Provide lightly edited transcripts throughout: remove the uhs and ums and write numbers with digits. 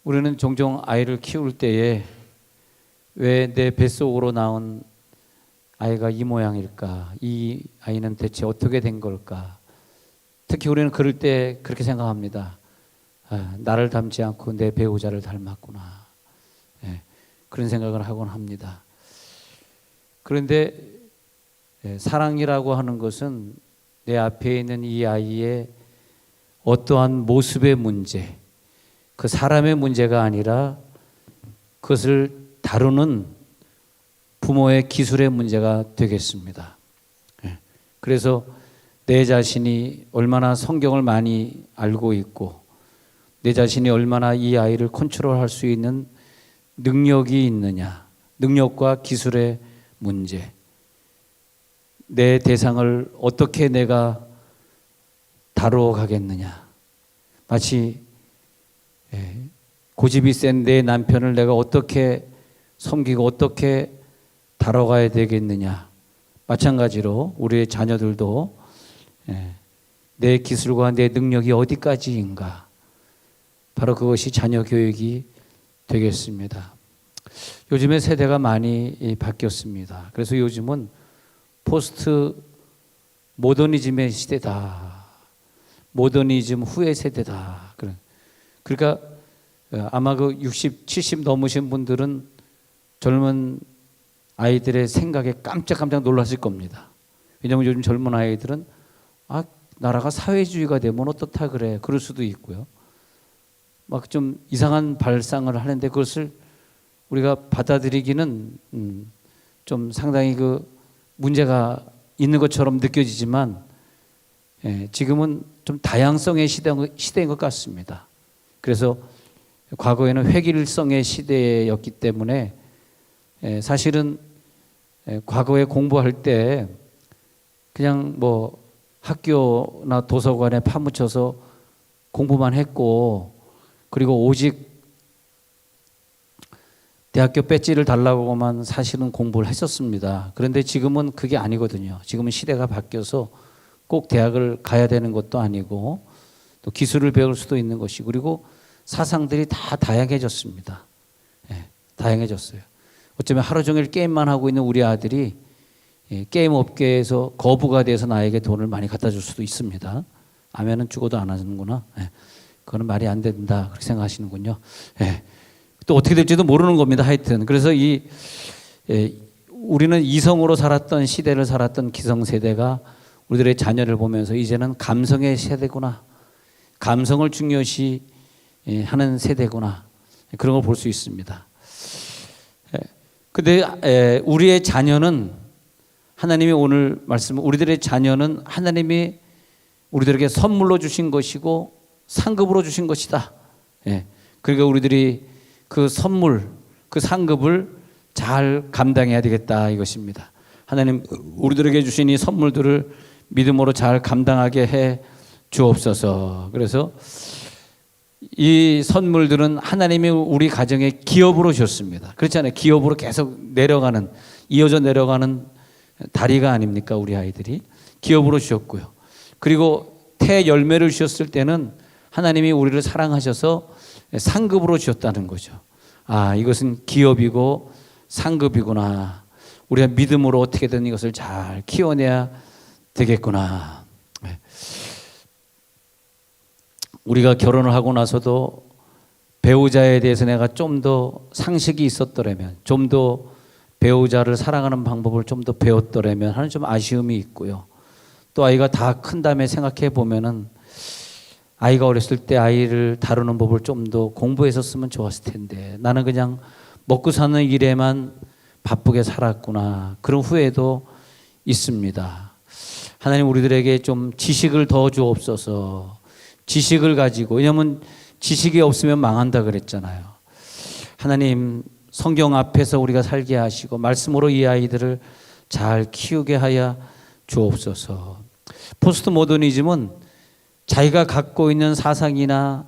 우리는 종종 아이를 키울 때에 왜 내 뱃속으로 나온 아이가 이 모양일까? 이 아이는 대체 어떻게 된 걸까? 특히 우리는 그럴 때 그렇게 생각합니다. 나를 닮지 않고 내 배우자를 닮았구나. 그런 생각을 하곤 합니다. 그런데 사랑이라고 하는 것은 내 앞에 있는 이 아이의 어떠한 모습의 문제, 그 사람의 문제가 아니라 그것을 다루는 부모의 기술의 문제가 되겠습니다. 그래서 내 자신이 얼마나 성경을 많이 알고 있고 내 자신이 얼마나 이 아이를 컨트롤할 수 있는 능력이 있느냐, 능력과 기술의 문제, 내 대상을 어떻게 내가 다루어 가겠느냐, 마치 고집이 센 내 남편을 내가 어떻게 섬기고 어떻게 다뤄가야 되겠느냐, 마찬가지로 우리의 자녀들도 내 기술과 내 능력이 어디까지인가, 바로 그것이 자녀 교육이 되겠습니다. 요즘에 세대가 많이 바뀌었습니다. 그래서 요즘은 포스트 모더니즘의 시대다, 모더니즘 후의 세대다. 그러니까 아마 그 60, 70 넘으신 분들은 젊은 아이들의 생각에 깜짝깜짝 놀라실 겁니다. 왜냐하면 요즘 젊은 아이들은 나라가 사회주의가 되면 어떻다 그래, 그럴 수도 있고요. 막 좀 이상한 발상을 하는데 그것을 우리가 받아들이기는 좀 상당히 그 문제가 있는 것처럼 느껴지지만 지금은 좀 다양성의 시대인 것 같습니다. 그래서 과거에는 획일성의 시대였기 때문에 사실은 과거에 공부할 때 그냥 뭐 학교나 도서관에 파묻혀서 공부만 했고, 그리고 오직 대학교 배지를 달라고만 사실은 공부를 했었습니다. 그런데 지금은 그게 아니거든요. 지금은 시대가 바뀌어서 꼭 대학을 가야 되는 것도 아니고 또 기술을 배울 수도 있는 것이고, 그리고 사상들이 다 다양해졌습니다. 다양해졌어요. 어쩌면 하루 종일 게임만 하고 있는 우리 아들이 게임 업계에서 거부가 돼서 나에게 돈을 많이 갖다 줄 수도 있습니다. 아멘은 죽어도 안 하는구나. 그거는 말이 안 된다, 그렇게 생각하시는군요. 또 어떻게 될지도 모르는 겁니다. 하여튼 그래서 우리는 이성으로 살았던 시대를 살았던 기성세대가 우리들의 자녀를 보면서 이제는 감성의 세대구나, 감성을 중요시 하는 세대구나, 그런 걸 볼 수 있습니다. 근데 우리의 자녀는 하나님이 오늘 말씀, 우리들의 자녀는 하나님이 우리들에게 선물로 주신 것이고 상급으로 주신 것이다. 그러니까 우리들이 그 선물, 그 상급을 잘 감당해야 되겠다, 이것입니다. 하나님 우리들에게 주신 이 선물들을 믿음으로 잘 감당하게 해 주옵소서. 그래서 이 선물들은 하나님이 우리 가정에 기업으로 주셨습니다. 그렇잖아요. 기업으로 계속 내려가는, 이어져 내려가는 다리가 아닙니까? 우리 아이들이 기업으로 주셨고요. 그리고 태 열매를 주셨을 때는 하나님이 우리를 사랑하셔서 상급으로 주셨다는 거죠. 이것은 기업이고 상급이구나. 우리가 믿음으로 어떻게든 이것을 잘 키워내야 되겠구나. 우리가 결혼을 하고 나서도 배우자에 대해서 내가 좀 더 상식이 있었더라면, 좀 더 배우자를 사랑하는 방법을 좀 더 배웠더라면 하는 좀 아쉬움이 있고요. 또 아이가 다 큰 다음에 생각해 보면은 아이가 어렸을 때 아이를 다루는 법을 좀 더 공부했었으면 좋았을 텐데, 나는 그냥 먹고 사는 일에만 바쁘게 살았구나, 그런 후회도 있습니다. 하나님 우리들에게 좀 지식을 더 주옵소서. 지식을 가지고, 왜냐하면 지식이 없으면 망한다 그랬잖아요. 하나님 성경 앞에서 우리가 살게 하시고 말씀으로 이 아이들을 잘 키우게 하여 주옵소서. 포스트 모더니즘은 자기가 갖고 있는 사상이나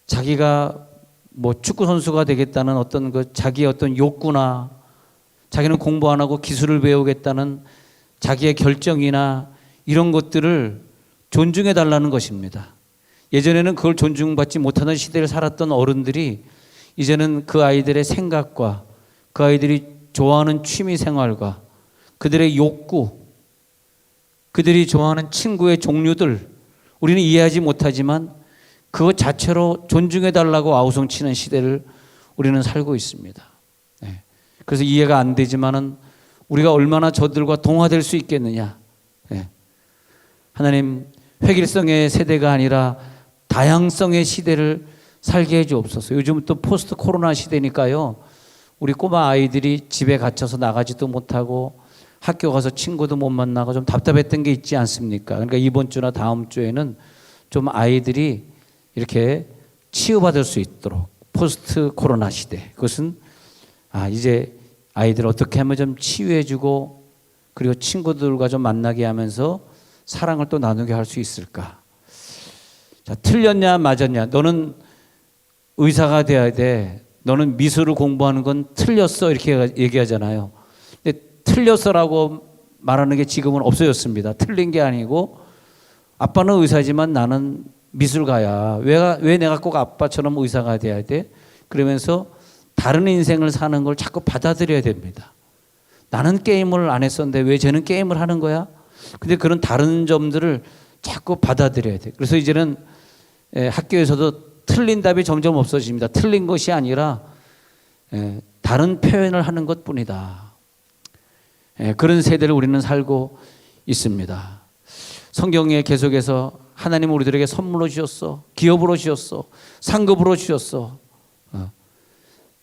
자기가 뭐 축구 선수가 되겠다는 어떤 자기의 어떤 욕구나, 자기는 공부 안 하고 기술을 배우겠다는 자기의 결정이나 이런 것들을 존중해 달라는 것입니다. 예전에는 그걸 존중받지 못하는 시대를 살았던 어른들이 이제는 그 아이들의 생각과 그 아이들이 좋아하는 취미 생활과 그들의 욕구, 그들이 좋아하는 친구의 종류들, 우리는 이해하지 못하지만 그것 자체로 존중해 달라고 아우성치는 시대를 우리는 살고 있습니다. 네. 그래서 이해가 안 되지만은 우리가 얼마나 저들과 동화될 수 있겠느냐. 네. 하나님, 획일성의 세대가 아니라 다양성의 시대를 살게 해 주옵소서. 요즘 또 포스트 코로나 시대니까요, 우리 꼬마 아이들이 집에 갇혀서 나가지도 못하고 학교 가서 친구도 못 만나고 좀 답답했던 게 있지 않습니까? 그러니까 이번 주나 다음 주에는 좀 아이들이 이렇게 치유받을 수 있도록 포스트 코로나 시대, 그것은 이제 아이들 어떻게 하면 좀 치유해주고 그리고 친구들과 좀 만나게 하면서 사랑을 또 나누게 할 수 있을까? 자, 틀렸냐 맞았냐? 너는 의사가 돼야 돼. 너는 미술을 공부하는 건 틀렸어. 이렇게 얘기하잖아요. 근데 틀렸어라고 말하는 게 지금은 없어졌습니다. 틀린 게 아니고 아빠는 의사지만 나는 미술가야. 왜 내가 꼭 아빠처럼 의사가 돼야 돼? 그러면서 다른 인생을 사는 걸 자꾸 받아들여야 됩니다. 나는 게임을 안 했었는데 왜 쟤는 게임을 하는 거야? 근데 그런 다른 점들을 자꾸 받아들여야 돼. 그래서 이제는 학교에서도 틀린 답이 점점 없어집니다. 틀린 것이 아니라 다른 표현을 하는 것뿐이다. 그런 세대를 우리는 살고 있습니다. 성경에 계속해서 하나님 우리들에게 선물로 주셨어. 기업으로 주셨어. 상급으로 주셨어.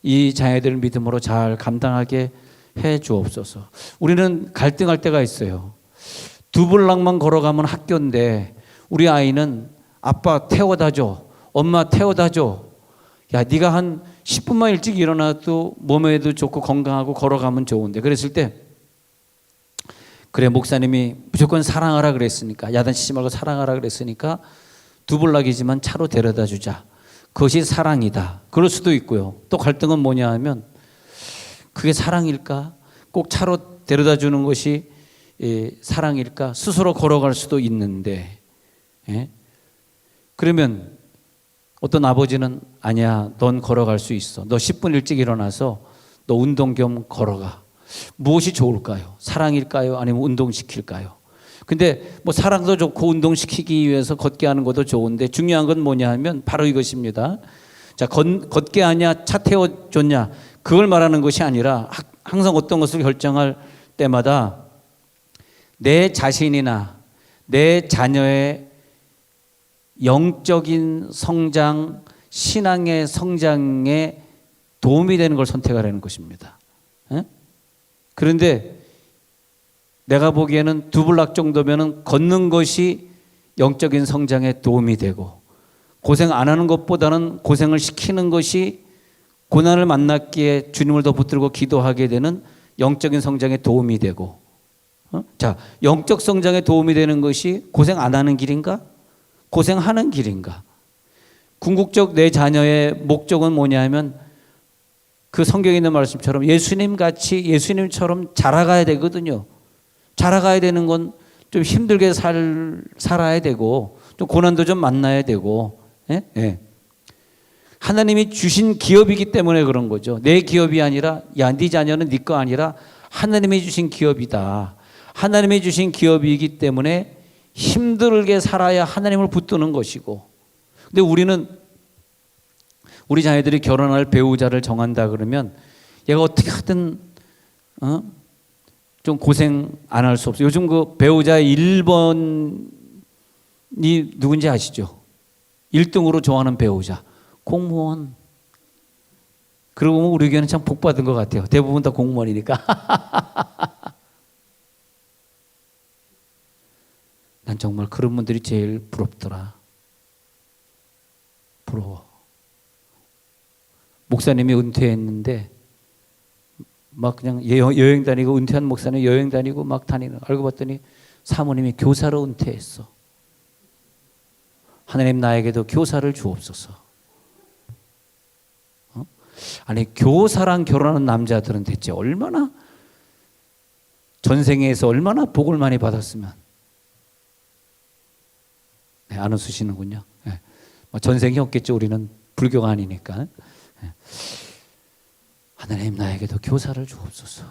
이 자녀들을 믿음으로 잘 감당하게 해 주옵소서. 우리는 갈등할 때가 있어요. 두 블락만 걸어가면 학교인데 우리 아이는 아빠 태워다 줘. 엄마 태워다 줘. 야, 네가 한 10분만 일찍 일어나도 몸에도 좋고 건강하고 걸어가면 좋은데. 그랬을 때 그래, 목사님이 무조건 사랑하라 그랬으니까, 야단치지 말고 사랑하라 그랬으니까 두 블락이지만 차로 데려다 주자. 그것이 사랑이다. 그럴 수도 있고요. 또 갈등은 뭐냐 하면 그게 사랑일까? 꼭 차로 데려다 주는 것이 사랑일까? 스스로 걸어갈 수도 있는데, 그러면 어떤 아버지는 아니야, 넌 걸어갈 수 있어. 너 10분 일찍 일어나서 너 운동 겸 걸어가. 무엇이 좋을까요? 사랑일까요? 아니면 운동시킬까요? 근데 뭐 사랑도 좋고 운동시키기 위해서 걷게 하는 것도 좋은데 중요한 건 뭐냐 하면 바로 이것입니다. 자, 걷게 하냐, 차 태워줬냐, 그걸 말하는 것이 아니라 항상 어떤 것을 결정할 때마다 내 자신이나 내 자녀의 영적인 성장, 신앙의 성장에 도움이 되는 걸 선택하라는 것입니다. 그런데 내가 보기에는 두 블락 정도면은 걷는 것이 영적인 성장에 도움이 되고 고생 안 하는 것보다는 고생을 시키는 것이 고난을 만났기에 주님을 더 붙들고 기도하게 되는 영적인 성장에 도움이 되고, 자, 영적 성장에 도움이 되는 것이 고생 안 하는 길인가? 고생하는 길인가? 궁극적 내 자녀의 목적은 뭐냐 하면 그 성경에 있는 말씀처럼 예수님 같이 예수님처럼 자라가야 되거든요. 자라가야 되는 건 좀 힘들게 살아야 되고 좀 고난도 좀 만나야 되고, 하나님이 주신 기업이기 때문에 그런 거죠. 내 기업이 아니라, 야, 네 자녀는 네 거 아니라 하나님이 주신 기업이다. 하나님이 주신 기업이기 때문에 힘들게 살아야 하나님을 붙드는 것이고, 근데 우리 자녀들이 결혼할 배우자를 정한다 그러면 얘가 어떻게 하든 좀 고생 안 할 수 없어요. 요즘 그 배우자의 1번이 누군지 아시죠? 1등으로 좋아하는 배우자, 공무원. 그러고 보면 우리 교회는 참 복받은 것 같아요. 대부분 다 공무원이니까. 난 정말 그런 분들이 제일 부럽더라. 부러워. 목사님이 은퇴했는데 막 그냥 여행 다니고, 은퇴한 목사님 여행 다니고 막 다니는, 알고 봤더니 사모님이 교사로 은퇴했어. 하나님 나에게도 교사를 주옵소서. 아니, 교사랑 결혼하는 남자들은 대체 얼마나 전생에서 얼마나 복을 많이 받았으면. 안 웃으시는군요. 뭐 전생이 없겠죠. 우리는 불교가 아니니까. 하나님 나에게도 교사를 주옵소서.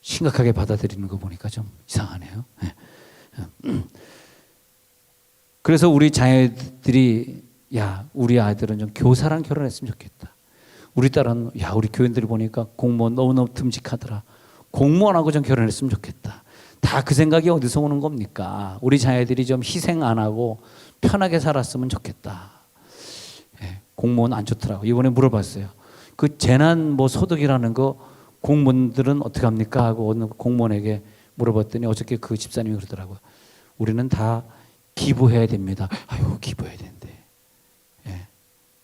심각하게 받아들이는 거 보니까 좀 이상하네요. 그래서 우리 자녀들이 야 우리 아이들은 좀 교사랑 결혼했으면 좋겠다. 우리 딸은 야 우리 교인들 보니까 공무원 너무너무 듬직하더라. 공무원하고 좀 결혼했으면 좋겠다. 다 그 생각이 어디서 오는 겁니까? 우리 자녀들이 좀 희생 안 하고 편하게 살았으면 좋겠다. 공무원 안 좋더라고. 이번에 물어봤어요. 그 재난 뭐 소득이라는 거 공무원들은 어떻게 합니까? 하고 어느 공무원에게 물어봤더니 어저께 그 집사님이 그러더라고요. 우리는 다 기부해야 됩니다. 아유 기부해야 된대.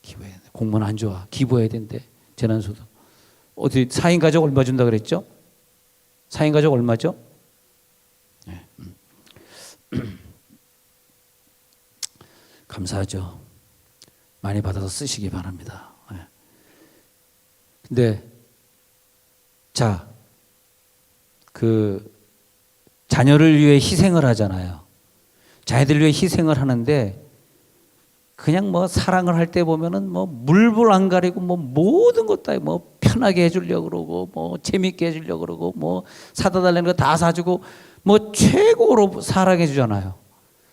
기부해야 돼. 공무원 안 좋아. 기부해야 된대. 재난소득. 어디 4인 가족 얼마 준다 그랬죠? 4인 가족 얼마죠? 감사하죠. 많이 받아서 쓰시기 바랍니다. 근데 자, 그 자녀를 위해 희생을 하잖아요. 자녀들 위해 희생을 하는데 그냥 뭐 사랑을 할 때 보면은 뭐 물불 안 가리고 뭐 모든 것 다 뭐 편하게 해주려고 그러고 뭐 재밌게 해주려고 그러고 뭐 사다 달라는 거 다 사주고 뭐 최고로 사랑해 주잖아요.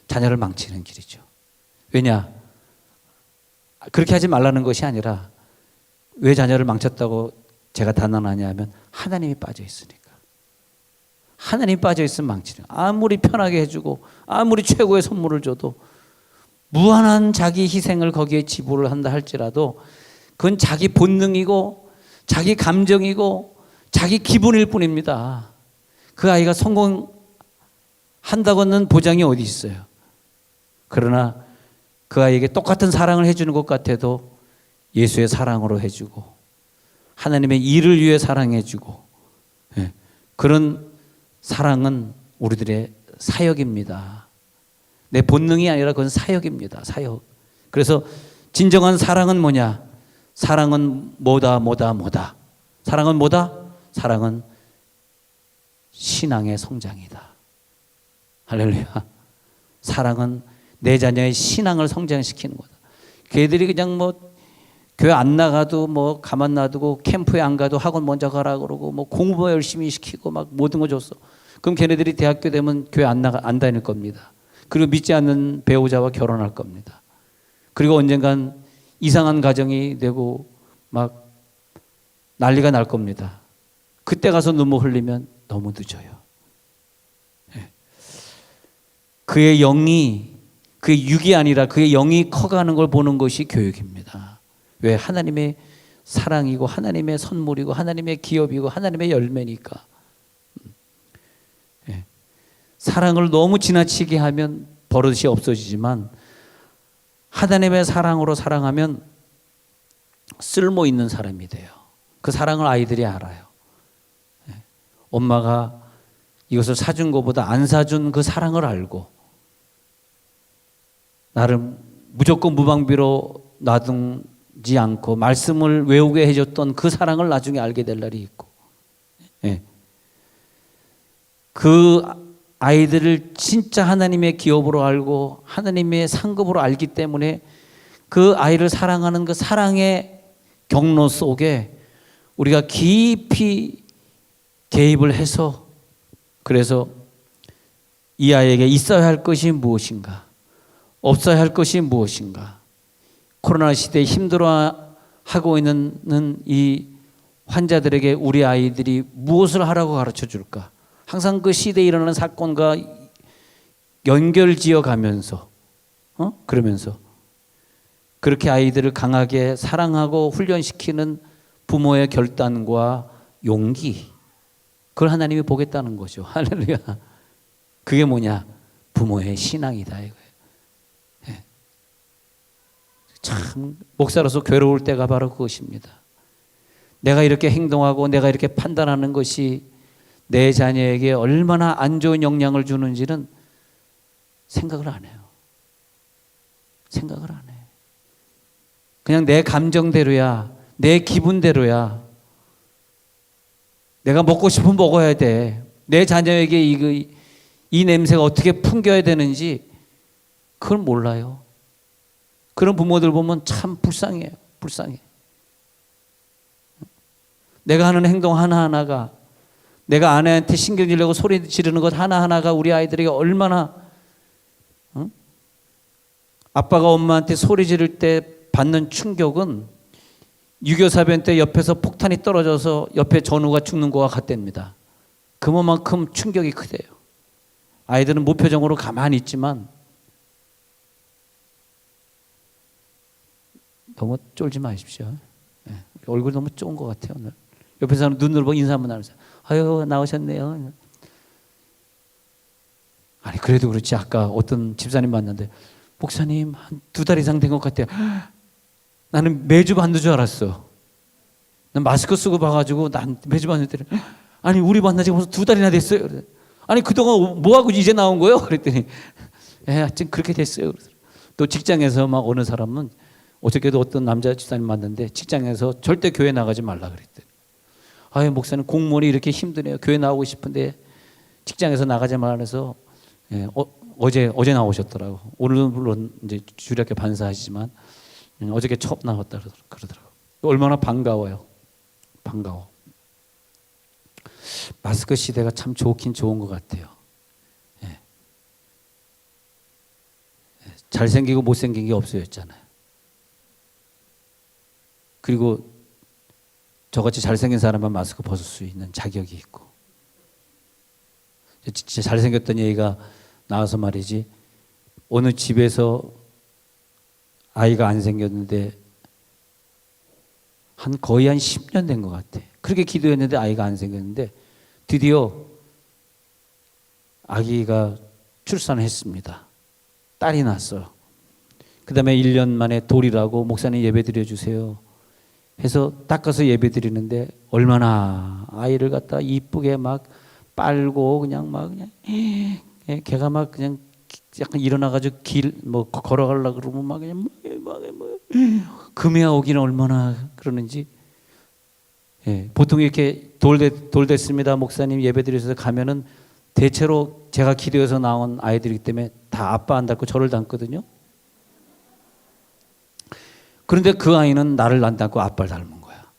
자녀를 망치는 길이죠. 왜냐? 그렇게 하지 말라는 것이 아니라 왜 자녀를 망쳤다고 제가 단언하냐 하면 하나님이 빠져 있으니까. 하나님이 빠져 있으면 망치는. 아무리 편하게 해주고 아무리 최고의 선물을 줘도 무한한 자기 희생을 거기에 지불을 한다 할지라도 그건 자기 본능이고 자기 감정이고 자기 기분일 뿐입니다. 그 아이가 성공한다고는 보장이 어디 있어요. 그러나 그 아이에게 똑같은 사랑을 해주는 것 같아도 예수의 사랑으로 해주고 하나님의 일을 위해 사랑해주고 그런 사랑은 우리들의 사역입니다. 내 본능이 아니라 그건 사역입니다. 사역. 그래서 진정한 사랑은 뭐냐? 사랑은 뭐다. 사랑은 뭐다? 사랑은 신앙의 성장이다. 할렐루야. 사랑은 내 자녀의 신앙을 성장시키는 거다. 걔들이 그냥 뭐 교회 안 나가도 뭐 가만 놔두고 캠프에 안 가도 학원 먼저 가라 그러고 뭐 공부 열심히 시키고 막 모든 거 줬어. 그럼 걔네들이 대학교 되면 교회 안 다닐 겁니다. 그리고 믿지 않는 배우자와 결혼할 겁니다. 그리고 언젠간 이상한 가정이 되고 막 난리가 날 겁니다. 그때 가서 눈물 흘리면 너무 늦어요. 그의 영이 그의 육이 아니라 그의 영이 커가는 걸 보는 것이 교육입니다. 왜? 하나님의 사랑이고 하나님의 선물이고 하나님의 기업이고 하나님의 열매니까. 사랑을 너무 지나치게 하면 버릇이 없어지지만 하나님의 사랑으로 사랑하면 쓸모 있는 사람이 돼요. 그 사랑을 아이들이 알아요. 엄마가 이것을 사준 것보다 안 사준 그 사랑을 알고 나를 무조건 무방비로 놔두지 않고 말씀을 외우게 해줬던 그 사랑을 나중에 알게 될 날이 있고 그 아이들을 진짜 하나님의 기업으로 알고 하나님의 상급으로 알기 때문에 그 아이를 사랑하는 그 사랑의 경로 속에 우리가 깊이 개입을 해서 그래서 이 아이에게 있어야 할 것이 무엇인가 없어야 할 것이 무엇인가 코로나 시대에 힘들어하고 있는 이 환자들에게 우리 아이들이 무엇을 하라고 가르쳐 줄까 항상 그 시대에 일어나는 사건과 연결지어 가면서 그러면서 그렇게 아이들을 강하게 사랑하고 훈련시키는 부모의 결단과 용기 그걸 하나님이 보겠다는 거죠. 할렐루야. 그게 뭐냐? 부모의 신앙이다 이거예요. 참 목사로서 괴로울 때가 바로 그것입니다. 내가 이렇게 행동하고 내가 이렇게 판단하는 것이 내 자녀에게 얼마나 안 좋은 영향을 주는지는 생각을 안 해요. 생각을 안 해. 그냥 내 감정대로야. 내 기분대로야. 내가 먹고 싶으면 먹어야 돼. 내 자녀에게 이 냄새가 어떻게 풍겨야 되는지 그걸 몰라요. 그런 부모들 보면 참 불쌍해요. 불쌍해. 내가 하는 행동 하나하나가, 내가 아내한테 신경 지르고 소리 지르는 것 하나하나가 우리 아이들에게 얼마나, 아빠가 엄마한테 소리 지를 때 받는 충격은 6.25 사변 때 옆에서 폭탄이 떨어져서 옆에 전우가 죽는 거와 같답니다. 그만큼 충격이 크대요. 아이들은 무표정으로 가만히 있지만 너무 쫄지 마십시오. 네. 얼굴 너무 쫀 것 같아요 오늘. 옆에서는 눈으로 보고 인사 한번 나누세요. 아유 나오셨네요. 아니 그래도 그렇지, 아까 어떤 집사님 만났는데 목사님 한 2달 이상 된 것 같아요. 나는 매주 만난 줄 알았어. 난 마스크 쓰고 봐가지고 난 매주 만났더니 아니 우리 만난 지 벌써 2달이나 됐어요. 아니 그동안 뭐하고 이제 나온 거예요? 그랬더니 하여튼 그렇게 됐어요. 또 직장에서 막 어느 사람은 어저께도 어떤 남자 집사님 만났는데 직장에서 절대 교회 나가지 말라 그랬대요. 아유 목사님 공무원이 이렇게 힘드네요. 교회 나오고 싶은데 직장에서 나가지 말라 해서 어제 나오셨더라고. 오늘은 물론 이제 주일학교 반사하시지만 어저께 처음 나왔다 그러더라고. 얼마나 반가워요. 반가워. 마스크 시대가 참 좋긴 좋은 것 같아요. 예. 잘생기고 못생긴 게 없어졌잖아요. 그리고 저같이 잘생긴 사람만 마스크 벗을 수 있는 자격이 있고, 진짜 잘생겼던 얘기가 나와서 말이지, 어느 집에서 아이가 안 생겼는데 거의 한 10년 된 것 같아. 그렇게 기도했는데 아이가 안 생겼는데 드디어 아기가 출산을 했습니다. 딸이 났어요. 그 다음에 1년 만에 돌이라고 목사님 예배 드려주세요 해서 닦아서 예배 드리는데 얼마나 아이를 갖다 이쁘게 막 빨고 그냥 걔가 막 그냥 약간 일어나가지고 뭐 걸어가려고 그러면 막 그냥 금이야 오기는 얼마나 그러는지. 예, 보통 이렇게 돌 됐습니다 목사님 예배 드려서 가면은 대체로 제가 기도해서 나온 아이들이기 때문에 다 아빠 안 닮고 저를 닮거든요. 그런데 그 아이는 나를 안 닮고 아빠를 닮은 거야.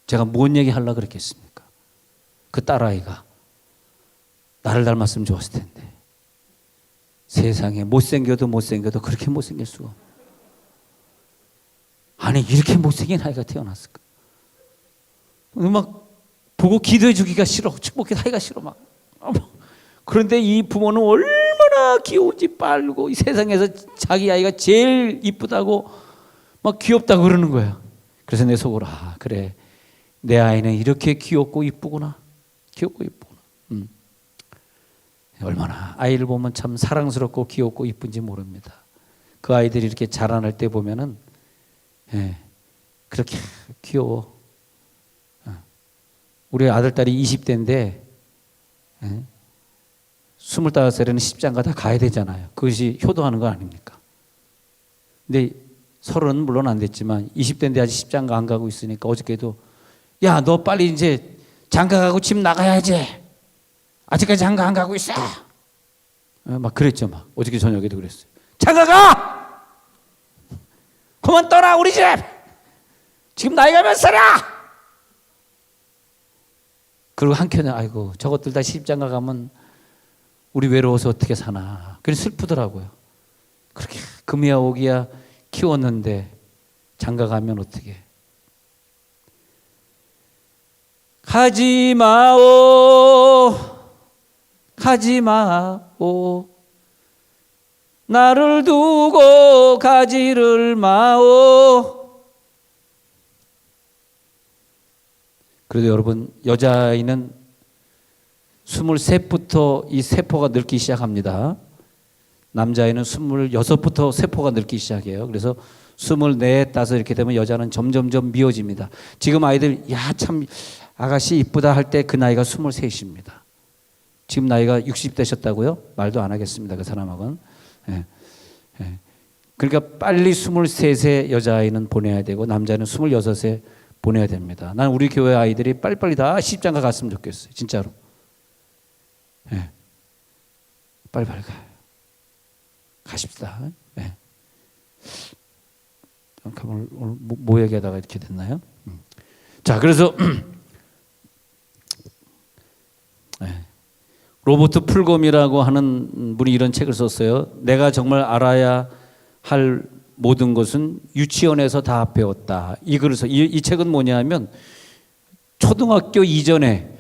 제가 뭔 얘기 하려고 그랬겠습니까? 그 딸아이가 나를 닮았으면 좋았을 텐데 세상에 못생겨도 그렇게 못생길 수가. 아니 이렇게 못생긴 아이가 태어났을까? 막 보고 기도해 주기가 싫어. 축복해 하기가 싫어 막. 그런데 이 부모는 얼마나 귀여운지 빨고 이 세상에서 자기 아이가 제일 이쁘다고 막 귀엽다고 그러는 거야. 그래서 내 속으로 그래 내 아이는 이렇게 귀엽고 이쁘구나. 귀엽고 이쁘구나. 얼마나 아이를 보면 참 사랑스럽고 귀엽고 이쁜지 모릅니다. 그 아이들이 이렇게 자라날 때 보면은 그렇게 귀여워. 우리 아들딸이 20대인데 25살에는 십장가 다 가야 되잖아요. 그것이 효도하는 거 아닙니까? 근데 30은 물론 안 됐지만 20대인데 아직 십장가 안 가고 있으니까 어저께도 야, 너 빨리 이제 장가 가고 집 나가야지. 아직까지 장가 안 가고 있어. 막 그랬죠. 막 어저께 저녁에도 그랬어요. 장가 가! 그만 떠나 우리 집! 지금 나이가 몇 살이야? 그리고 한켠에 아이고 저것들 다 시집장가 가면 우리 외로워서 어떻게 사나. 그래서 슬프더라고요. 그렇게 금이야 오기야 키웠는데 장가 가면 어떻게. 가지 마오 가지 마오 나를 두고 가지를 마오. 그래도 여러분 여자아이는 23부터 이 세포가 늙기 시작합니다. 남자아이는 26부터 세포가 늙기 시작해요. 그래서 24, 5 이렇게 되면 여자는 점점점 미워집니다. 지금 아이들 야 참 아가씨 이쁘다 할 때 그 나이가 23입니다. 지금 나이가 60 되셨다고요? 말도 안 하겠습니다. 그 사람하고는. 그러니까 빨리 23세 여자아이는 보내야 되고 남자는 26세 보내야 됩니다. 난 우리 교회 아이들이 빨리빨리 다 시집장가 갔으면 좋겠어요. 진짜로. 빨리 가십시다. 네. 오늘 뭐 얘기하다가 이렇게 됐나요? 자, 그래서 네. 로버트 풀검이라고 하는 분이 이런 책을 썼어요. 내가 정말 알아야 할 모든 것은 유치원에서 다 배웠다. 이 글을 써. 이 책은 뭐냐면 초등학교 이전에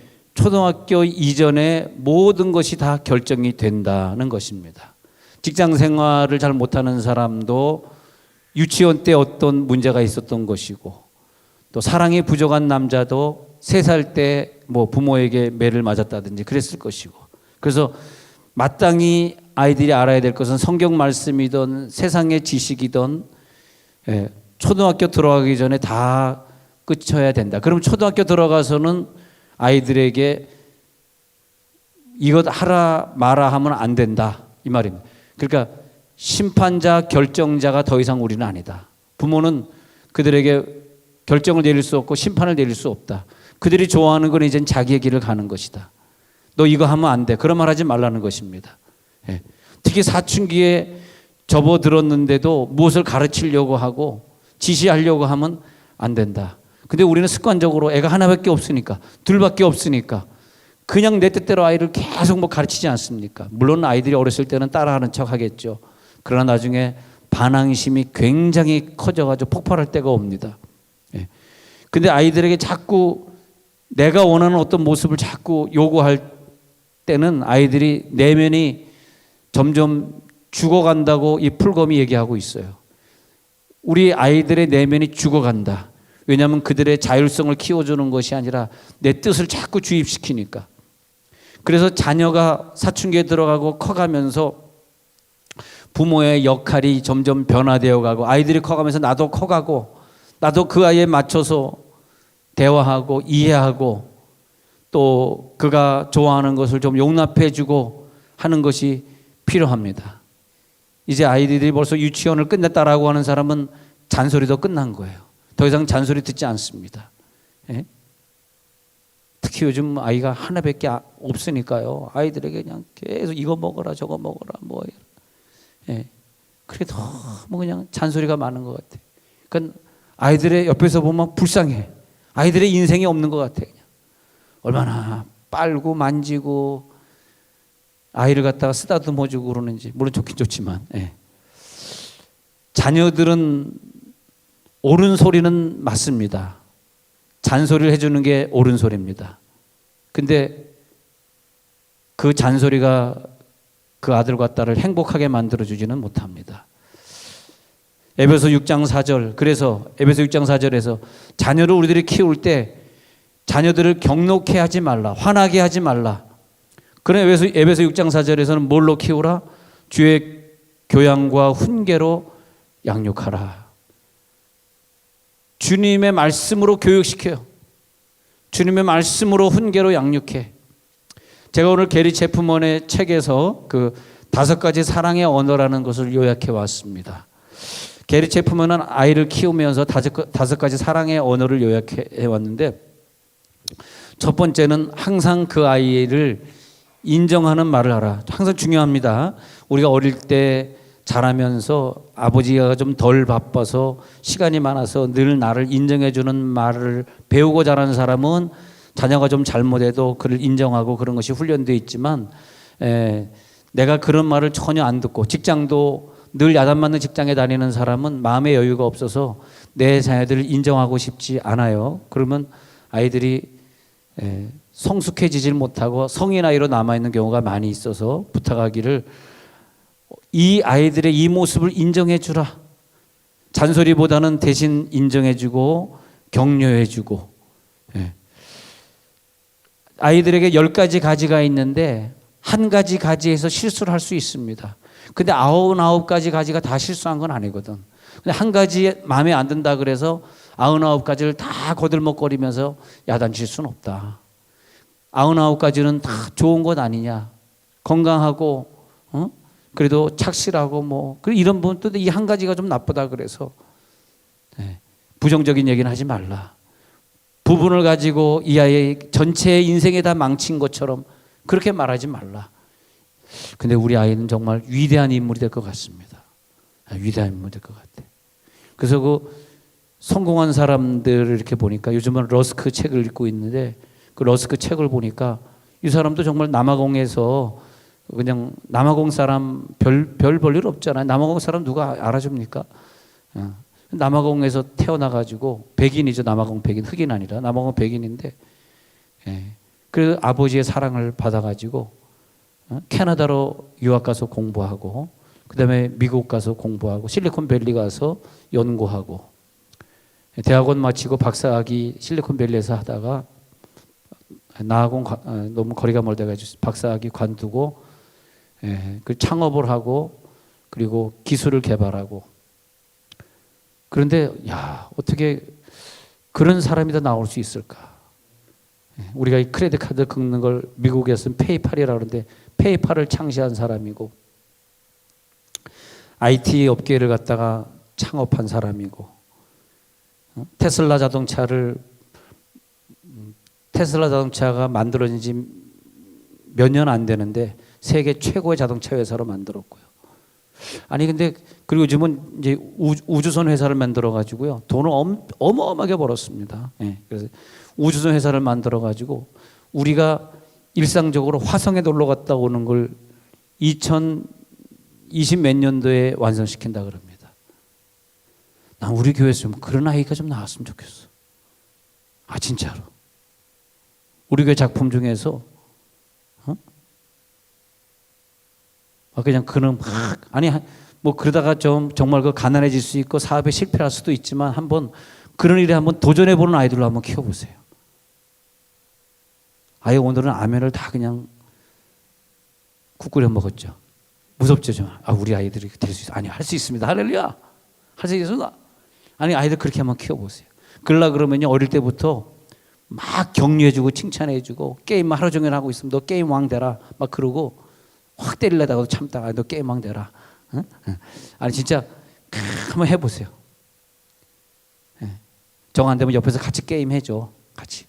모든 것이 다 결정이 된다는 것입니다. 직장 생활을 잘 못하는 사람도 유치원 때 어떤 문제가 있었던 것이고, 또 사랑이 부족한 남자도 3살 때 뭐 부모에게 매를 맞았다든지 그랬을 것이고, 그래서 마땅히 아이들이 알아야 될 것은 성경 말씀이든 세상의 지식이든 초등학교 들어가기 전에 다 끝쳐야 된다. 그럼 초등학교 들어가서는 아이들에게 이것 하라 마라 하면 안 된다, 이 말입니다. 그러니까 심판자, 결정자가 더 이상 우리는 아니다. 부모는 그들에게 결정을 내릴 수 없고 심판을 내릴 수 없다. 그들이 좋아하는 건 이젠 자기의 길을 가는 것이다. 너 이거 하면 안 돼. 그런 말 하지 말라는 것입니다. 특히 사춘기에 접어들었는데도 무엇을 가르치려고 하고 지시하려고 하면 안 된다. 근데 우리는 습관적으로 애가 하나밖에 없으니까, 둘밖에 없으니까 그냥 내 뜻대로 아이를 계속 뭐 가르치지 않습니까? 물론 아이들이 어렸을 때는 따라하는 척 하겠죠. 그러나 나중에 반항심이 굉장히 커져가지고 폭발할 때가 옵니다. 근데 아이들에게 자꾸 내가 원하는 어떤 모습을 자꾸 요구할 때는 아이들이 내면이 점점 죽어간다고 이 풀검이 얘기하고 있어요. 우리 아이들의 내면이 죽어간다. 왜냐하면 그들의 자율성을 키워주는 것이 아니라 내 뜻을 자꾸 주입시키니까. 그래서 자녀가 사춘기에 들어가고 커가면서 부모의 역할이 점점 변화되어 가고, 아이들이 커가면서 나도 커가고, 나도 그 아이에 맞춰서 대화하고 이해하고 또 그가 좋아하는 것을 좀 용납해 주고 하는 것이 필요합니다. 이제 아이들이 벌써 유치원을 끝냈다라고 하는 사람은 잔소리도 끝난 거예요. 더 이상 잔소리 듣지 않습니다. 특히 요즘 아이가 하나밖에 없으니까요. 아이들에게 그냥 계속 이거 먹어라 저거 먹어라 뭐. 그게 너무 그냥 잔소리가 많은 것 같아요. 그러니까 아이들의 옆에서 보면 불쌍해. 아이들의 인생이 없는 것 같아요. 얼마나 빨고 만지고 아이를 갖다가 쓰다듬어주고 그러는지. 물론 좋긴 좋지만 자녀들은 옳은 소리는 맞습니다. 잔소리를 해주는 게 옳은 소리입니다. 근데 그 잔소리가 그 아들과 딸을 행복하게 만들어주지는 못합니다. 에베소 6장 4절, 그래서 에베소 6장 4절에서 자녀를 우리들이 키울 때 자녀들을 경록해 하지 말라, 화나게 하지 말라. 그런 에베소 6장 4절에서는 뭘로 키우라? 주의 교양과 훈계로 양육하라. 주님의 말씀으로 교육시켜요. 주님의 말씀으로 훈계로 양육해. 제가 오늘 게리 체프먼의 책에서 그 5가지 사랑의 언어라는 것을 요약해 왔습니다. 게리 체프먼은 아이를 키우면서 5가지 사랑의 언어를 요약해 왔는데, 첫 번째는 항상 그 아이를 인정하는 말을 하라. 항상 중요합니다. 우리가 어릴 때 자라면서 아버지가 좀 덜 바빠서 시간이 많아서 늘 나를 인정해 주는 말을 배우고 자라는 사람은 자녀가 좀 잘못해도 그를 인정하고 그런 것이 훈련되어 있지만, 내가 그런 말을 전혀 안 듣고 직장도 늘 야단 맞는 직장에 다니는 사람은 마음의 여유가 없어서 내 자녀들을 인정하고 싶지 않아요. 그러면 아이들이 성숙해지질 못하고 성인 아이로 남아있는 경우가 많이 있어서 부탁하기를, 이 아이들의 이 모습을 인정해 주라. 잔소리보다는 대신 인정해 주고 격려해 주고. 아이들에게 10가지 가지가 있는데 한 가지 가지에서 실수를 할 수 있습니다. 근데 99가지 가지가 다 실수한 건 아니거든. 근데 한 가지 마음에 안 든다 그래서 99가지를 다 거들먹거리면서 야단칠 수는 없다. 99가지는 다 좋은 것 아니냐. 건강하고 그래도 착실하고 뭐 이런 부분도 이 한 가지가 좀 나쁘다 그래서 부정적인 얘기는 하지 말라. 부분을 가지고 이 아이의 전체 인생에 다 망친 것처럼 그렇게 말하지 말라. 근데 우리 아이는 정말 위대한 인물이 될 것 같습니다. 위대한 인물이 될 것 같아. 그래서 그 성공한 사람들을 이렇게 보니까 요즘은 러스크 책을 읽고 있는데 그 러스크 책을 보니까 이 사람도 정말 남아공에서 그냥 남아공 사람 별 볼 일 없잖아요. 남아공 사람 누가 알아줍니까? 남아공에서 태어나가지고 백인이죠. 남아공 백인, 흑인 아니라 남아공 백인인데 그래서 아버지의 사랑을 받아가지고 캐나다로 유학 가서 공부하고 그다음에 미국 가서 공부하고 실리콘밸리 가서 연구하고 대학원 마치고 박사학위 실리콘밸리에서 하다가 나하고 너무 거리가 멀다가지고 박사학위 관두고 그 창업을 하고 그리고 기술을 개발하고 그런데 야 어떻게 그런 사람이 더 나올 수 있을까? 우리가 이 크레딧 카드 긁는 걸 미국에서는 페이팔이라고 그러는데 페이팔을 창시한 사람이고 IT 업계를 갖다가 창업한 사람이고 테슬라 자동차가 만들어진 지 몇 년 안 되는데 세계 최고의 자동차 회사로 만들었고요. 아니 근데 그리고 요즘은 이제 우주선 회사를 만들어 가지고요. 돈을 어마어마하게 벌었습니다. 그래서 우주선 회사를 만들어 가지고 우리가 일상적으로 화성에 놀러 갔다 오는 걸 2020 몇 년도에 완성시킨다 그럽니다. 난 우리 교회에서 좀 그런 아이가 좀 나왔으면 좋겠어. 진짜로. 우리 교회 작품 중에서 그냥 그는 뭐 그러다가 좀 정말 그 가난해질 수 있고 사업에 실패할 수도 있지만 한번 그런 일에 한번 도전해 보는 아이들로 한번 키워보세요. 아예 오늘은 아멘을 다 그냥 국 끓여 먹었죠. 무섭죠, 좀. 우리 아이들이 될 수 있어. 아니, 할 수 있습니다. 할렐루야. 할 수 있습니다. 아니, 아이들 그렇게 한번 키워보세요. 그러려 그러면요, 어릴 때부터 막 격려해주고 칭찬해주고 게임만 하루 종일 하고 있으면 너 게임 왕 되라. 막 그러고 확 때리려다가 참다가 너 게임 왕 되라. 응? 아니, 진짜 한번 해보세요. 정 안 되면 옆에서 같이 게임 해줘. 같이.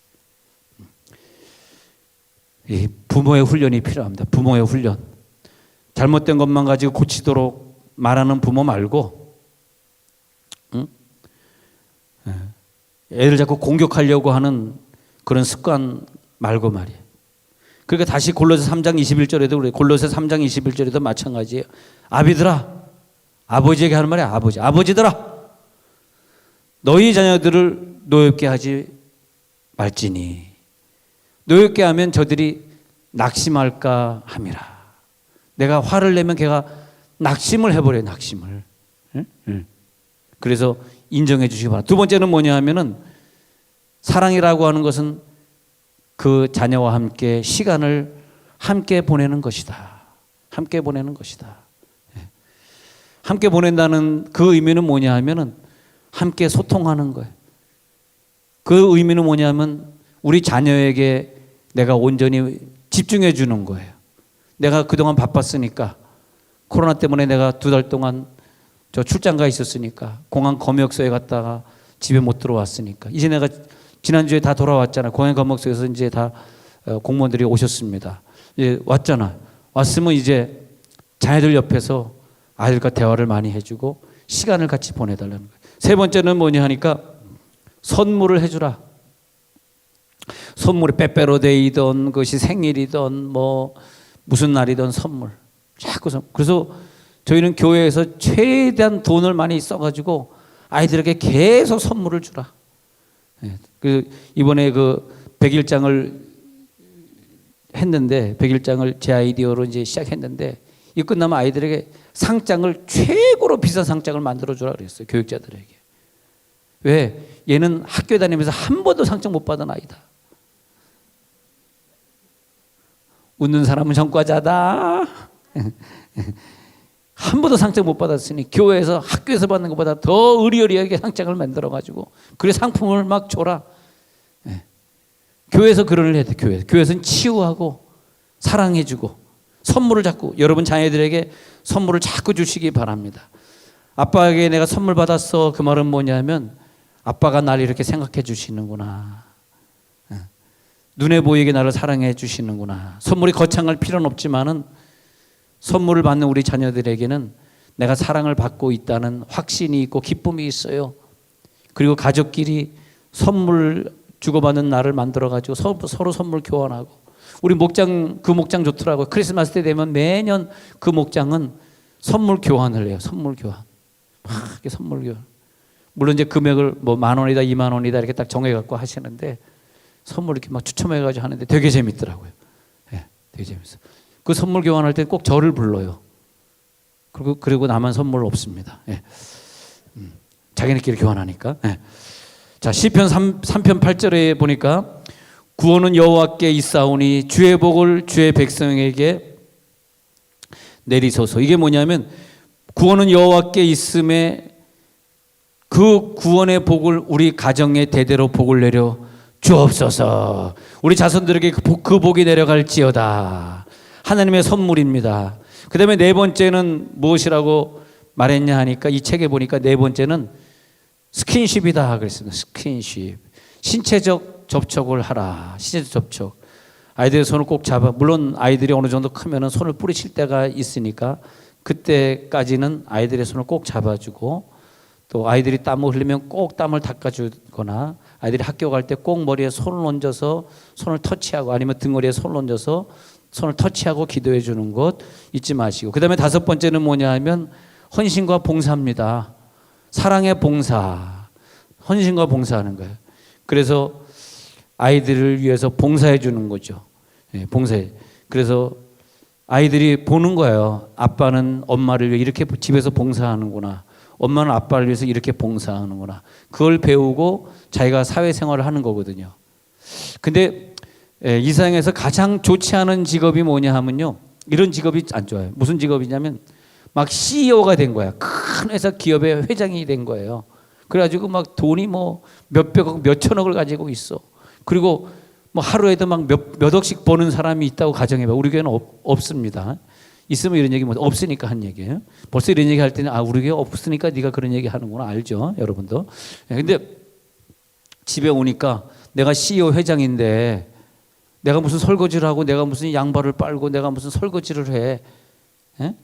이 부모의 훈련이 필요합니다. 부모의 훈련. 잘못된 것만 가지고 고치도록 말하는 부모 말고, 애를 자꾸 공격하려고 하는 그런 습관 말고 말이에요. 그러니까 다시 골로새 3장 21절에도 그래요. 골로새 3장 21절에도 마찬가지예요. 아비들아, 아버지에게 하는 말이야. 아버지들아, 너희 자녀들을 노엽게 하지 말지니 노엽게 하면 저들이 낙심할까 함이라. 내가 화를 내면 걔가 낙심을 해버려요. 낙심을. 그래서 인정해 주시기 바랍니다. 두 번째는 뭐냐 하면은 사랑이라고 하는 것은 그 자녀와 함께 시간을 함께 보내는 것이다. 함께 보내는 것이다. 함께 보낸다는 그 의미는 뭐냐 하면은 함께 소통하는 거예요. 그 의미는 뭐냐 하면 우리 자녀에게 내가 온전히 집중해 주는 거예요. 내가 그동안 바빴으니까 코로나 때문에 내가 2달 동안 저 출장 가 있었으니까 공항 검역소에 갔다가 집에 못 들어왔으니까 이제 내가 지난주에 다 돌아왔잖아. 공항 검역소에서 이제 다 공무원들이 오셨습니다. 이제 왔잖아. 왔으면 이제 자녀들 옆에서 아이들과 대화를 많이 해주고 시간을 같이 보내달라는 거예요. 세 번째는 뭐냐 하니까 선물을 해주라. 선물이 빼빼로데이든 그것이 생일이든 뭐 무슨 날이든 선물. 자꾸 선물. 그래서 저희는 교회에서 최대한 돈을 많이 써가지고 아이들에게 계속 선물을 주라. 그 이번에 그 100일장을 했는데 100일장을 제 아이디어로 이제 시작했는데 이 끝나면 아이들에게 상장을 최고로 비싼 상장을 만들어 주라 그랬어요. 교육자들에게. 왜? 얘는 학교 다니면서 한 번도 상장 못 받은 아이다. 웃는 사람은 전과자다. 한 번도 상장 못 받았으니 교회에서 학교에서 받는 것보다 더 의리의리하게 상장을 만들어가지고 그래 상품을 막 줘라. 교회에서 그런 일 해야 돼. 교회에서는 치유하고 사랑해주고 선물을 자꾸 여러분 자녀들에게 선물을 자꾸 주시기 바랍니다. 아빠에게 내가 선물 받았어. 그 말은 뭐냐면 아빠가 나를 이렇게 생각해 주시는구나. 눈에 보이게 나를 사랑해 주시는구나. 선물이 거창할 필요는 없지만은 선물을 받는 우리 자녀들에게는 내가 사랑을 받고 있다는 확신이 있고 기쁨이 있어요. 그리고 가족끼리 선물 주고받는 날을 만들어가지고 서로 선물 교환하고, 우리 목장, 그 목장 좋더라고요. 크리스마스 때 되면 매년 그 목장은 선물 교환을 해요. 선물 교환. 막 이렇게 선물 교환. 물론 이제 금액을 뭐 10,000원이다 20,000원이다 이렇게 딱 정해갖고 하시는데, 선물 이렇게 막 추첨해가지고 하는데 되게 재밌더라고요. 예, 되게 재밌어요. 그 선물 교환할 때 꼭 저를 불러요. 그리고 나만 선물 없습니다. 예. 자기네끼리 교환하니까. 예. 자, 시편 3편 8절에 보니까 구원은 여호와께 있사오니 주의 복을 주의 백성에게 내리소서. 이게 뭐냐면 구원은 여호와께 있음에 그 구원의 복을 우리 가정에 대대로 복을 내려 주옵소서. 우리 자손들에게 그 복이 내려갈지어다. 하나님의 선물입니다. 그 다음에 네 번째는 무엇이라고 말했냐 하니까, 이 책에 보니까 네 번째는 스킨십이다 그랬습니다. 스킨십. 신체적 접촉을 하라. 신체적 접촉. 아이들의 손을 꼭 잡아, 물론 아이들이 어느 정도 크면은 손을 뿌리칠 때가 있으니까 그때까지는 아이들의 손을 꼭 잡아주고, 또 아이들이 땀을 흘리면 꼭 땀을 닦아주거나, 아이들이 학교 갈 때 꼭 머리에 손을 얹어서 손을 터치하고, 아니면 등허리에 손을 얹어서 손을 터치하고 기도해 주는 것 잊지 마시고, 그 다음에 다섯 번째는 뭐냐 하면 헌신과 봉사입니다. 사랑의 봉사, 헌신과 봉사하는 거예요. 그래서 아이들을 위해서 봉사해 주는 거죠. 예, 봉사해. 그래서 아이들이 보는 거예요. 아빠는 엄마를 위해 이렇게 집에서 봉사하는구나. 엄마는 아빠를 위해서 이렇게 봉사하는구나. 그걸 배우고 자기가 사회생활을 하는 거거든요. 근데 이 세상에서 가장 좋지 않은 직업이 뭐냐 하면요, 이런 직업이 안 좋아요. 무슨 직업이냐면 막 CEO가 된 거야. 큰 회사 기업의 회장이 된 거예요. 그래가지고 막 돈이 뭐 몇백억 몇천억을 가지고 있어. 그리고 뭐 하루에도 막 몇 억씩 버는 사람이 있다고 가정해봐. 우리 교회는 없습니다. 있으면 이런 얘기 못, 없으니까 한 얘기예요. 벌써 이런 얘기 할 때는 우리 교회 없으니까 네가 그런 얘기 하는구나, 알죠 여러분도. 근데 집에 오니까 내가 CEO 회장인데 내가 무슨 설거지를 하고, 내가 무슨 양발을 빨고, 내가 무슨 설거지를 해. 에?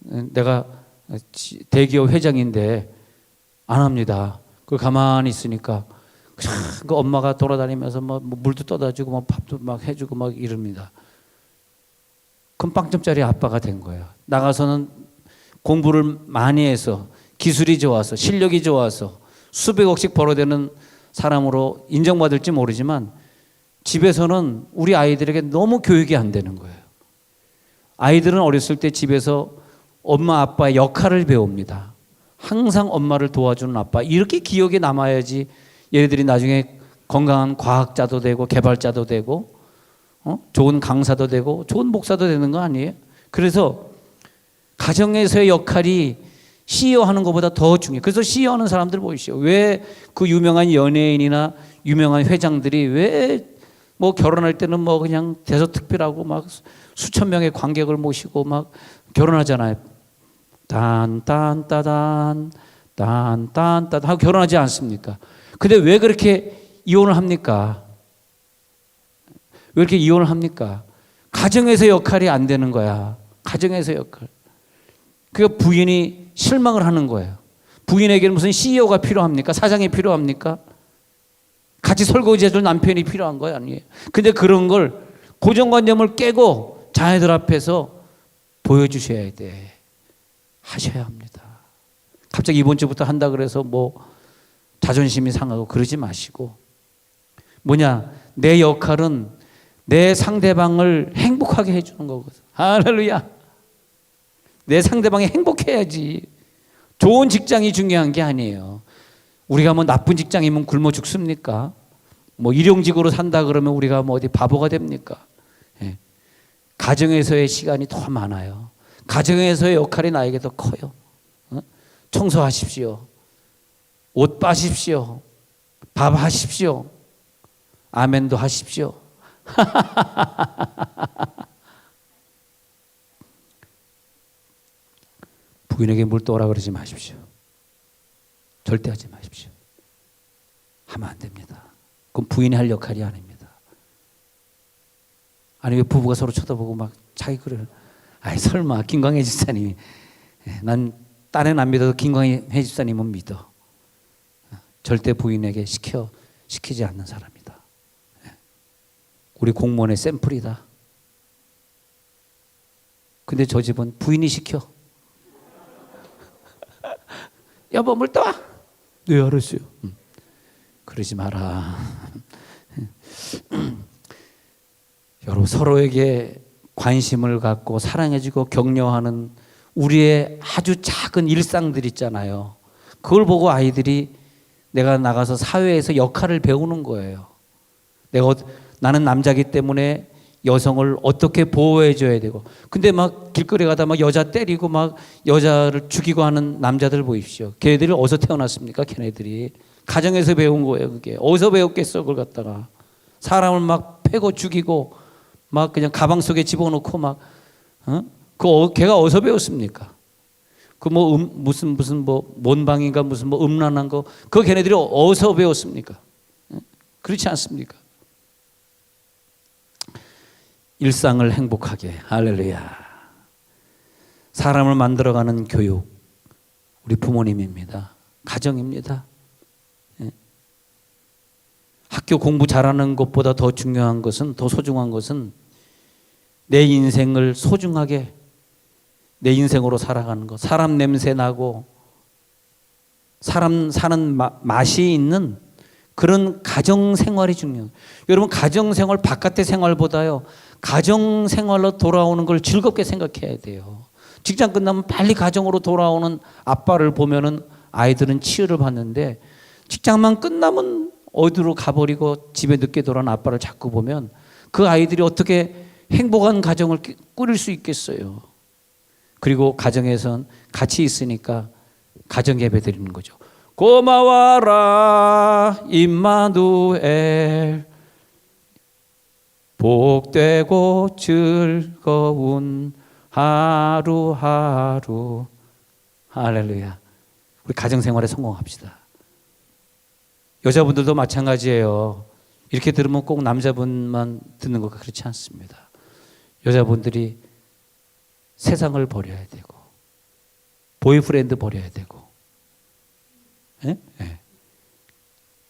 내가 대기업 회장인데 안 합니다. 그 가만히 있으니까 그 엄마가 돌아다니면서 뭐 물도 떠다 주고 뭐 밥도 막 해주고 막 이럽니다. 그럼 빵점짜리 아빠가 된 거예요. 나가서는 공부를 많이 해서 기술이 좋아서 실력이 좋아서 수백억씩 벌어대는 사람으로 인정받을지 모르지만, 집에서는 우리 아이들에게 너무 교육이 안 되는 거예요. 아이들은 어렸을 때 집에서 엄마 아빠의 역할을 배웁니다. 항상 엄마를 도와주는 아빠, 이렇게 기억에 남아야지 얘네들이 나중에 건강한 과학자도 되고 개발자도 되고 좋은 강사도 되고 좋은 목사도 되는 거 아니에요? 그래서 가정에서의 역할이 CEO 하는 것보다 더 중요해요. 그래서 CEO 하는 사람들 보이시죠? 왜 그 유명한 연예인이나 유명한 회장들이 왜 뭐 결혼할 때는 뭐 그냥 대서특필하고 막 수천 명의 관객을 모시고 막 결혼하잖아요. 딴딴따단 딴딴따단 하고 결혼하지 않습니까? 근데 왜 그렇게 이혼을 합니까? 왜 이렇게 이혼을 합니까? 가정에서 역할이 안 되는 거야. 가정에서 역할. 그 부인이 실망을 하는 거예요. 부인에게는 무슨 CEO가 필요합니까? 사장이 필요합니까? 같이 설거지해줄 남편이 필요한 거야, 아니에요? 근데 그런 걸 고정관념을 깨고 자녀들 앞에서 보여주셔야 돼. 하셔야 합니다. 갑자기 이번 주부터 한다 그래서 뭐 자존심이 상하고 그러지 마시고, 뭐냐, 내 역할은 내 상대방을 행복하게 해주는 거거든. 할렐루야. 내 상대방이 행복해야지. 좋은 직장이 중요한 게 아니에요. 우리가 뭐 나쁜 직장이면 굶어 죽습니까? 뭐 일용직으로 산다 그러면 우리가 뭐 어디 바보가 됩니까? 예. 가정에서의 시간이 더 많아요. 가정에서의 역할이 나에게 더 커요. 청소하십시오. 옷 빠십시오. 밥 하십시오. 아멘도 하십시오. 부인에게 물 떠오라 그러지 마십시오. 절대 하지 마십시오. 하면 안 됩니다. 그건 부인이 할 역할이 아닙니다. 아니 왜 부부가 서로 쳐다보고 막 자기 그래 아이 설마 김광혜 집사님이, 난 딴엔 안 믿어도 김광혜 집사님은 믿어. 절대 부인에게 시키지 않는 사람이다. 우리 공무원의 샘플이다. 근데 저 집은 부인이 시켜. 여보 물 떠와. 네 알았어요. 그러지 마라. 여러분 서로에게 관심을 갖고 사랑해주고 격려하는 우리의 아주 작은 일상들 있잖아요. 그걸 보고 아이들이 내가 나가서 사회에서 역할을 배우는 거예요. 나는 남자기 때문에 여성을 어떻게 보호해 줘야 되고. 근데 막 길거리 가다 막 여자 때리고 막 여자를 죽이고 하는 남자들 보십시오. 걔네들이 어디서 태어났습니까? 걔네들이 가정에서 배운 거예요. 그게 어디서 배웠겠어? 그걸 갖다가 사람을 막 패고 죽이고 막 그냥 가방 속에 집어넣고 막 걔가 어디서 배웠습니까? 그 뭐 무슨 뭐 몬방인가 무슨 뭐 음란한 거 그 걔네들이 어디서 배웠습니까? 그렇지 않습니까? 일상을 행복하게, 할렐루야. 사람을 만들어가는 교육, 우리 부모님입니다. 가정입니다. 학교 공부 잘하는 것보다 더 중요한 것은, 더 소중한 것은 내 인생을 소중하게 내 인생으로 살아가는 것. 사람 냄새 나고 사람 사는 맛이 있는 그런 가정 생활이 중요해요. 여러분 가정 생활 바깥의 생활보다요. 가정 생활로 돌아오는 걸 즐겁게 생각해야 돼요. 직장 끝나면 빨리 가정으로 돌아오는 아빠를 보면은 아이들은 치유를 받는데 직장만 끝나면 어디로 가버리고 집에 늦게 돌아오는 아빠를 자꾸 보면 그 아이들이 어떻게 행복한 가정을 꾸릴 수 있겠어요. 그리고 가정에선 같이 있으니까 가정 예배 드리는 거죠. 고마워라 임마누엘 복되고 즐거운 하루하루. 할렐루야. 우리 가정생활에 성공합시다. 여자분들도 마찬가지예요. 이렇게 들으면 꼭 남자분만 듣는 것 그렇지 않습니다. 여자분들이 세상을 버려야 되고 보이프렌드 버려야 되고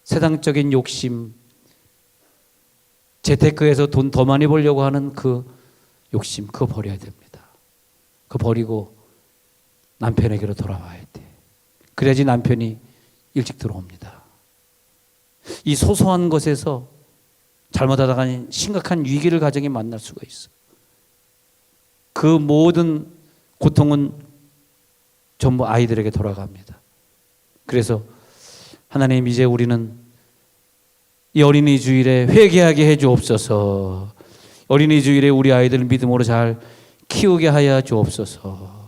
세상적인 욕심, 재테크에서 돈 더 많이 벌려고 하는 그 욕심, 그거 버려야 됩니다. 그거 버리고 남편에게로 돌아와야 돼. 그래야지 남편이 일찍 들어옵니다. 이 소소한 것에서 잘못하다가 심각한 위기를 가정에 만날 수가 있어. 그 모든 고통은 전부 아이들에게 돌아갑니다. 그래서 하나님 이제 우리는 이 어린이 주일에 회개하게 해 주옵소서. 어린이 주일에 우리 아이들 믿음으로 잘 키우게 하여 주옵소서.